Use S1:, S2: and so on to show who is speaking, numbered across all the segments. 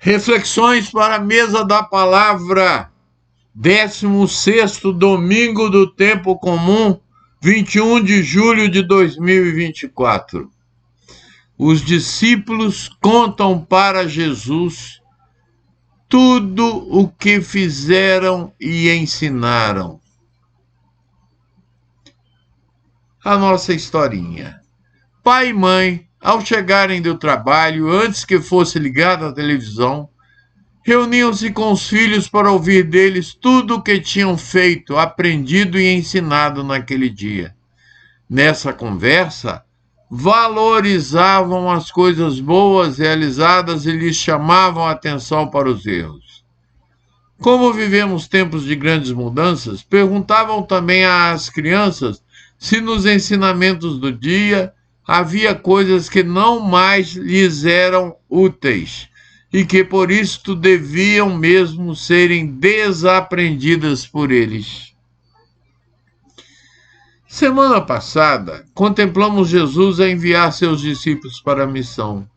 S1: Reflexões para a mesa da palavra, 16º domingo do tempo comum, 21 de julho de 2024. Os discípulos contam para Jesus tudo o que fizeram e ensinaram. A nossa historinha. Pai e mãe, ao chegarem do trabalho, antes que fosse ligada a televisão, reuniam-se com os filhos para ouvir deles tudo o que tinham feito, aprendido e ensinado naquele dia. Nessa conversa, valorizavam as coisas boas realizadas e lhes chamavam a atenção para os erros. Como vivemos tempos de grandes mudanças, perguntavam também às crianças se nos ensinamentos do dia havia coisas que não mais lhes eram úteis e que por isto deviam mesmo serem desaprendidas por eles. Semana passada, contemplamos Jesus a enviar seus discípulos para a missão.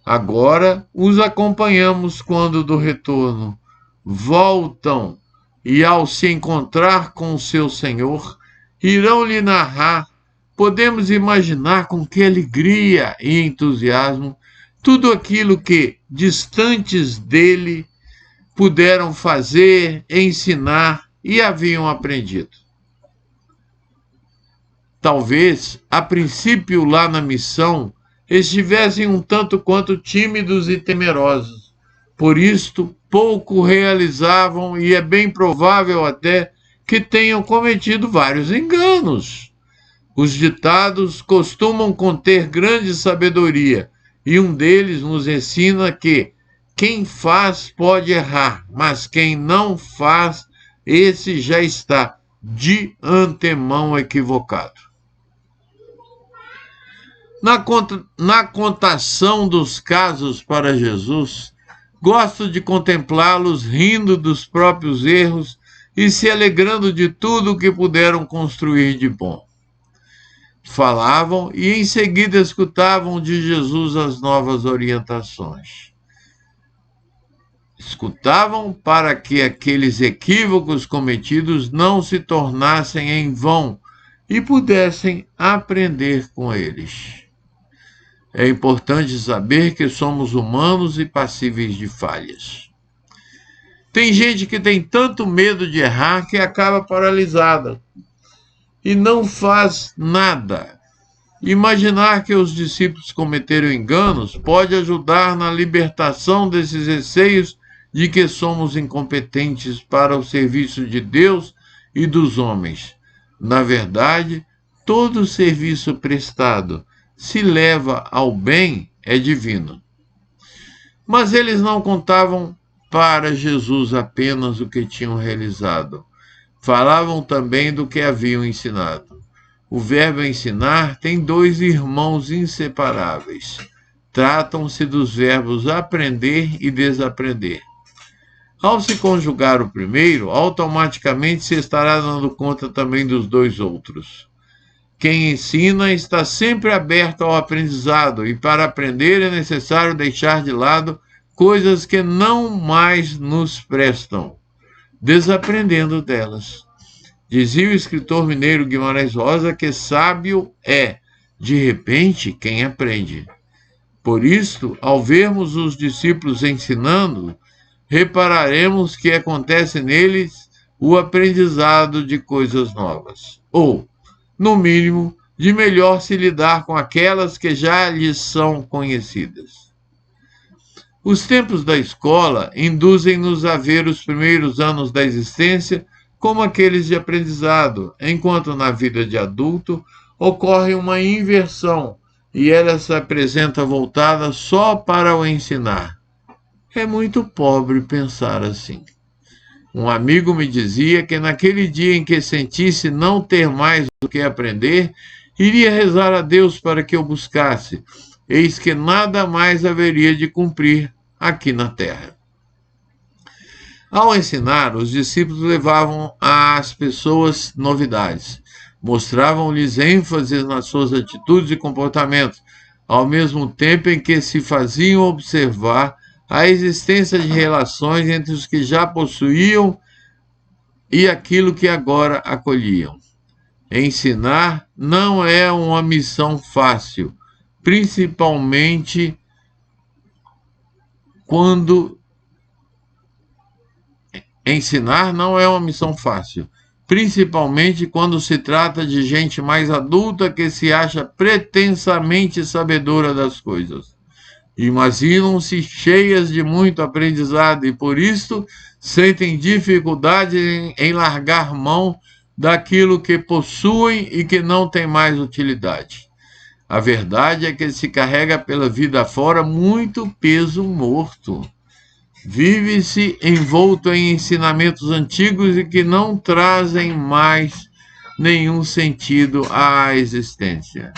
S1: Agora, os acompanhamos quando do retorno voltam e, ao se encontrar com o seu Senhor, irão lhe narrar. Podemos imaginar com que alegria e entusiasmo tudo aquilo que, distantes dele, puderam fazer, ensinar e haviam aprendido. Talvez, a princípio lá na missão, estivessem um tanto quanto tímidos e temerosos. Por isto, pouco realizavam e é bem provável até que tenham cometido vários enganos. Os ditados costumam conter grande sabedoria, e um deles nos ensina que quem faz pode errar, mas quem não faz, esse já está de antemão equivocado. Na contação dos casos para Jesus, gosto de contemplá-los rindo dos próprios erros e se alegrando de tudo o que puderam construir de bom. Falavam e em seguida escutavam de Jesus as novas orientações. Escutavam para que aqueles equívocos cometidos não se tornassem em vão e pudessem aprender com eles. É importante saber que somos humanos e passíveis de falhas. Tem gente que tem tanto medo de errar que acaba paralisada e não faz nada. Imaginar que os discípulos cometeram enganos pode ajudar na libertação desses receios de que somos incompetentes para o serviço de Deus e dos homens. Na verdade, todo serviço prestado, se leva ao bem, é divino. Mas eles não contavam para Jesus apenas o que tinham realizado. Falavam também do que haviam ensinado. O verbo ensinar tem dois irmãos inseparáveis. Tratam-se dos verbos aprender e desaprender. Ao se conjugar o primeiro, automaticamente se estará dando conta também dos dois outros. Quem ensina está sempre aberto ao aprendizado, e para aprender é necessário deixar de lado coisas que não mais nos prestam, desaprendendo delas. Dizia o escritor mineiro Guimarães Rosa que sábio é, de repente, quem aprende. Por isto, ao vermos os discípulos ensinando, repararemos que acontece neles o aprendizado de coisas novas, ou, no mínimo, de melhor se lidar com aquelas que já lhes são conhecidas. Os tempos da escola induzem-nos a ver os primeiros anos da existência como aqueles de aprendizado, enquanto na vida de adulto ocorre uma inversão e ela se apresenta voltada só para o ensinar. É muito pobre pensar assim. Um amigo me dizia que naquele dia em que sentisse não ter mais o que aprender, iria rezar a Deus para que eu buscasse, eis que nada mais haveria de cumprir aqui na terra. Ao ensinar, os discípulos levavam às pessoas novidades, mostravam-lhes ênfase nas suas atitudes e comportamentos, ao mesmo tempo em que se faziam observar a existência de relações entre os que já possuíam e aquilo que agora acolhiam. Ensinar não é uma missão fácil, principalmente quando ensinar não é uma missão fácil, principalmente quando se trata de gente mais adulta que se acha pretensamente sabedora das coisas. Imaginam-se cheias de muito aprendizado e, por isso, sentem dificuldade em largar mão daquilo que possuem e que não tem mais utilidade. A verdade é que se carrega pela vida fora muito peso morto. Vive-se envolto em ensinamentos antigos e que não trazem mais nenhum sentido à existência.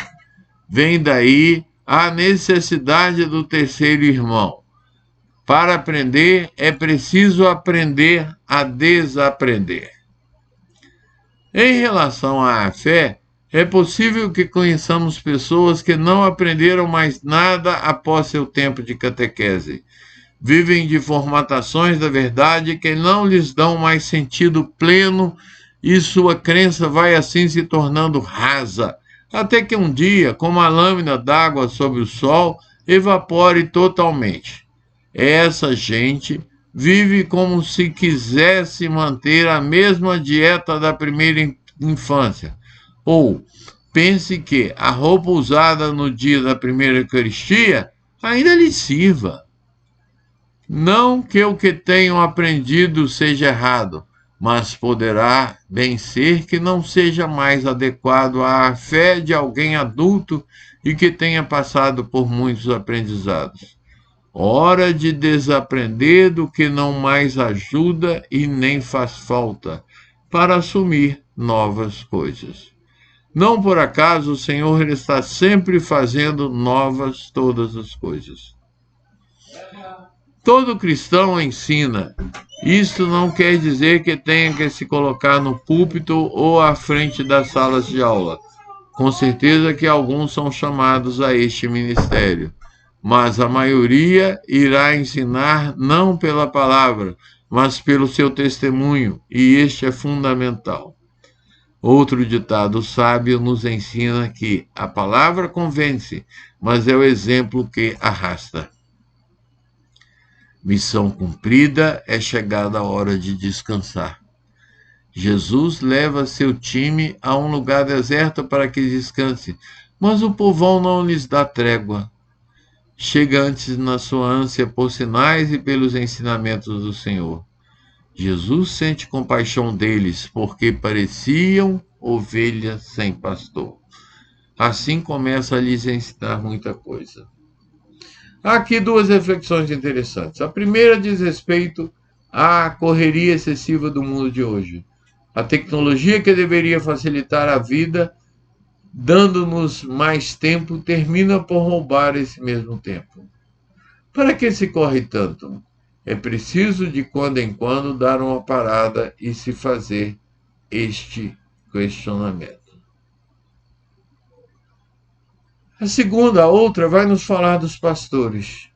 S1: Vem daí a necessidade do terceiro irmão. Para aprender, é preciso aprender a desaprender. Em relação à fé, é possível que conheçamos pessoas que não aprenderam mais nada após seu tempo de catequese. Vivem de formatações da verdade que não lhes dão mais sentido pleno e sua crença vai assim se tornando rasa, até que um dia, como a lâmina d'água sobre o sol, evapore totalmente. Essa gente vive como se quisesse manter a mesma dieta da primeira infância, ou pense que a roupa usada no dia da primeira Eucaristia ainda lhe sirva. Não que o que tenham aprendido seja errado, mas poderá bem ser que não seja mais adequado à fé de alguém adulto e que tenha passado por muitos aprendizados. Hora de desaprender do que não mais ajuda e nem faz falta, para assumir novas coisas. Não por acaso o Senhor está sempre fazendo novas todas as coisas. Todo cristão ensina. Isto não quer dizer que tenha que se colocar no púlpito ou à frente das salas de aula. Com certeza que alguns são chamados a este ministério, mas a maioria irá ensinar não pela palavra, mas pelo seu testemunho, e este é fundamental. Outro ditado sábio nos ensina que a palavra convence, mas é o exemplo que arrasta. Missão cumprida, é chegada a hora de descansar. Jesus leva seu time a um lugar deserto para que descanse, mas o povão não lhes dá trégua. Chega antes na sua ânsia por sinais e pelos ensinamentos do Senhor. Jesus sente compaixão deles, porque pareciam ovelhas sem pastor. Assim começa a lhes ensinar muita coisa. Há aqui duas reflexões interessantes. A primeira diz respeito à correria excessiva do mundo de hoje. A tecnologia que deveria facilitar a vida, dando-nos mais tempo, termina por roubar esse mesmo tempo. Para que se corre tanto? É preciso de quando em quando dar uma parada e se fazer este questionamento. A outra, vai nos falar dos pastores.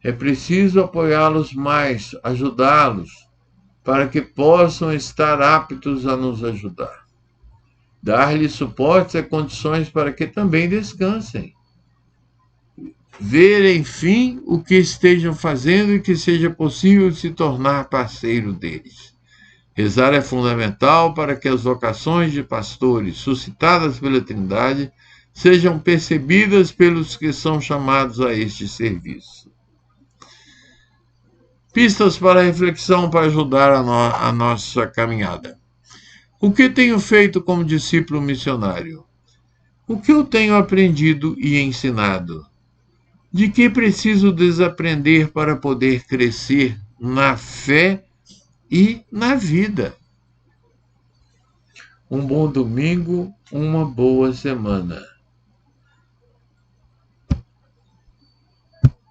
S1: É preciso apoiá-los mais, ajudá-los, para que possam estar aptos a nos ajudar. Dar-lhes suporte e condições para que também descansem. Ver, enfim, o que estejam fazendo e que seja possível se tornar parceiro deles. Rezar é fundamental para que as vocações de pastores suscitadas pela Trindade sejam percebidas pelos que são chamados a este serviço. Pistas para reflexão para ajudar a nossa caminhada. O que tenho feito como discípulo missionário? O que eu tenho aprendido e ensinado? De que preciso desaprender para poder crescer na fé e na vida? Um bom domingo, uma boa semana.